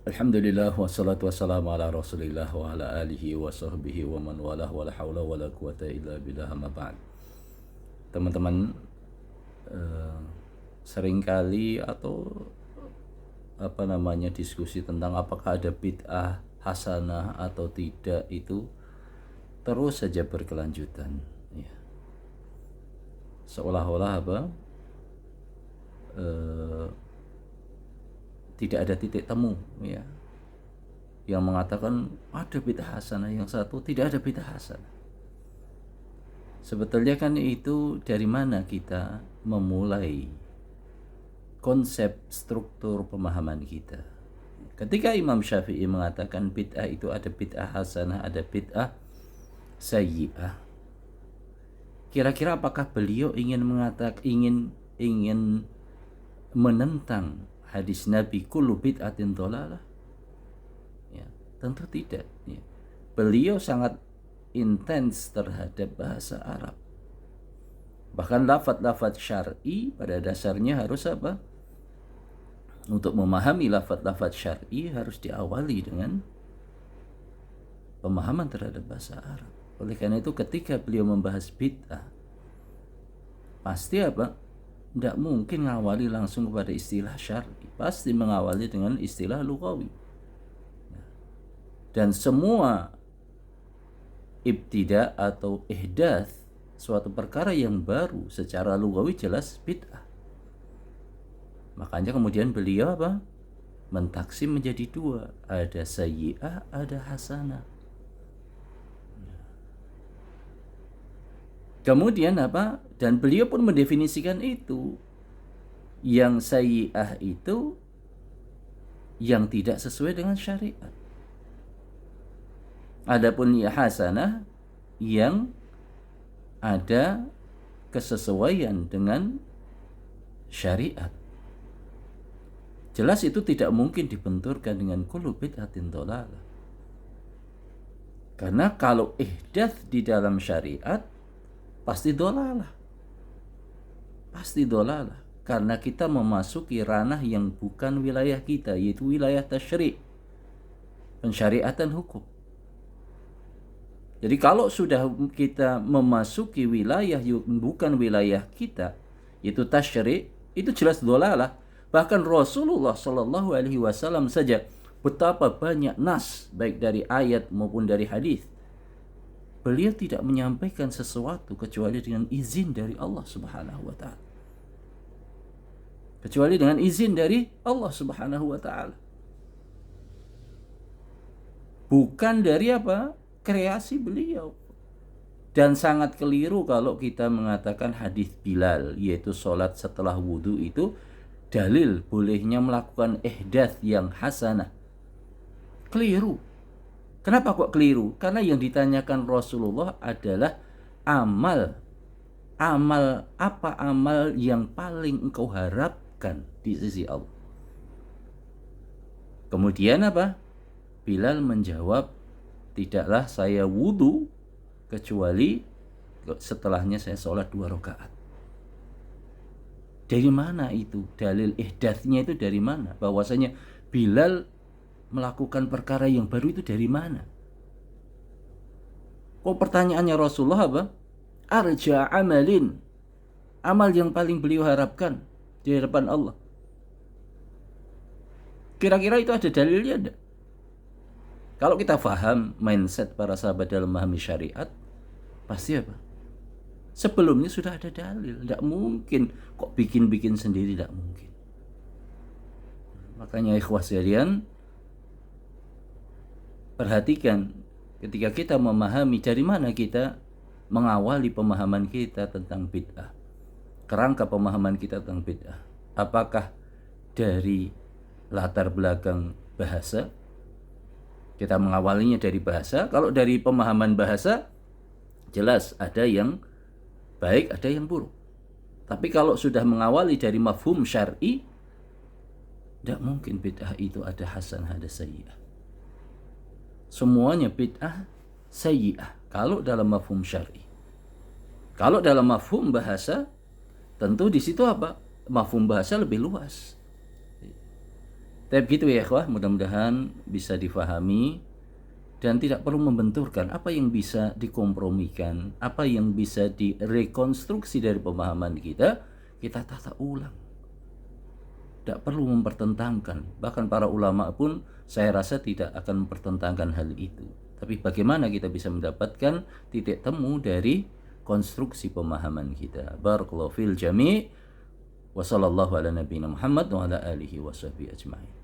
Alhamdulillah wassalatu wassalamu ala Rasulillah wa ala alihi wa sahbihi wa man walah wa la haula wa la quwata illa billah amma ba'd. Teman-teman, seringkali atau diskusi tentang apakah ada bid'ah hasanah atau tidak itu terus saja berkelanjutan, ya. Seolah-olah tidak ada titik temu, ya, yang mengatakan ada bid'ah hasanah, yang satu tidak ada bid'ah hasanah. Sebetulnya kan itu dari mana kita memulai konsep struktur pemahaman kita. Ketika Imam Syafi'i mengatakan bid'ah itu ada bid'ah hasanah, ada bid'ah sayyi'ah, kira-kira apakah beliau ingin ingin menentang hadis Nabi kullu bid'atin dhalalah? Ya, tentu tidak, ya. Beliau sangat intens terhadap bahasa Arab. Bahkan lafaz-lafaz syar'i pada dasarnya harus untuk memahami lafaz-lafaz syar'i harus diawali dengan pemahaman terhadap bahasa Arab. Oleh karena itu ketika beliau membahas bid'ah, pasti tidak mungkin mengawali langsung kepada istilah syar'i, pasti mengawali dengan istilah lughawi. Dan semua ibtida atau ihdath, suatu perkara yang baru secara lughawi jelas bid'ah. Makanya kemudian beliau mentaksim menjadi dua, ada sayyi'ah, ada hasanah. Kemudian dan beliau pun mendefinisikan itu, yang sayyi'ah itu yang tidak sesuai dengan syariat. Adapun ya hasanah yang ada kesesuaian dengan syariat. Jelas itu tidak mungkin dibenturkan dengan kullu bid'atin dhalalah. Karena kalau ihdath di dalam syariat pasti dhalalah. Pasti dhalalah. Karena kita memasuki ranah yang bukan wilayah kita, yaitu wilayah tasyri', pensyariatan hukum. Jadi kalau sudah kita memasuki wilayah yang bukan wilayah kita, yaitu tasyri', itu jelas dhalalah. Bahkan Rasulullah Shallallahu Alaihi Wasallam saja betapa banyak nas, baik dari ayat maupun dari hadis, beliau tidak menyampaikan sesuatu kecuali dengan izin dari Allah Subhanahu Wa Taala. Kecuali dengan izin dari Allah Subhanahu Wa Taala. Bukan dari kreasi beliau. Dan sangat keliru kalau kita mengatakan hadis Bilal, yaitu sholat setelah wudhu itu dalil bolehnya melakukan ihdath yang hasanah. Keliru. Kenapa kok keliru? Karena yang ditanyakan Rasulullah adalah amal apa amal yang paling engkau harapkan di sisi Allah. Kemudian Bilal menjawab, tidaklah saya wudhu kecuali setelahnya saya sholat 2 rakaat. Dari mana itu? Dalil ihdatsnya itu dari mana? Bahwasanya Bilal melakukan perkara yang baru itu dari mana? Kok pertanyaannya Rasulullah arja amalin, amal yang paling beliau harapkan di hadapan Allah. Kira-kira itu ada dalilnya enggak? Kalau kita paham mindset para sahabat dalam memahami syariat, pasti sebelumnya sudah ada dalil. Tidak mungkin kok bikin-bikin sendiri, tidak mungkin. Makanya ikhwah sekalian, perhatikan ketika kita memahami dari mana kita mengawali pemahaman kita tentang bid'ah. Kerangka pemahaman kita tentang bid'ah. Apakah dari latar belakang bahasa? Kita mengawalinya dari bahasa. Kalau dari pemahaman bahasa, jelas ada yang baik, ada yang buruk. Tapi kalau sudah mengawali dari mafhum syar'i, tidak mungkin bid'ah itu ada hasanah, ada sayyi'ah. Semuanya bid'ah sayyi'ah kalau dalam mafhum syar'i. Kalau dalam mafhum bahasa, tentu di situ mafhum bahasa lebih luas. Tapi gitu ya ikhwah, mudah-mudahan bisa difahami dan tidak perlu membenturkan apa yang bisa dikompromikan, apa yang bisa direkonstruksi dari pemahaman kita tata ulang. Tidak perlu mempertentangkan. Bahkan para ulama pun saya rasa tidak akan mempertentangkan hal itu. Tapi bagaimana kita bisa mendapatkan titik temu dari konstruksi pemahaman kita. Barakallahu fil jami'. Wa sallallahu ala nabiyina Muhammad wa ala alihi wa sahbihi ajma'in.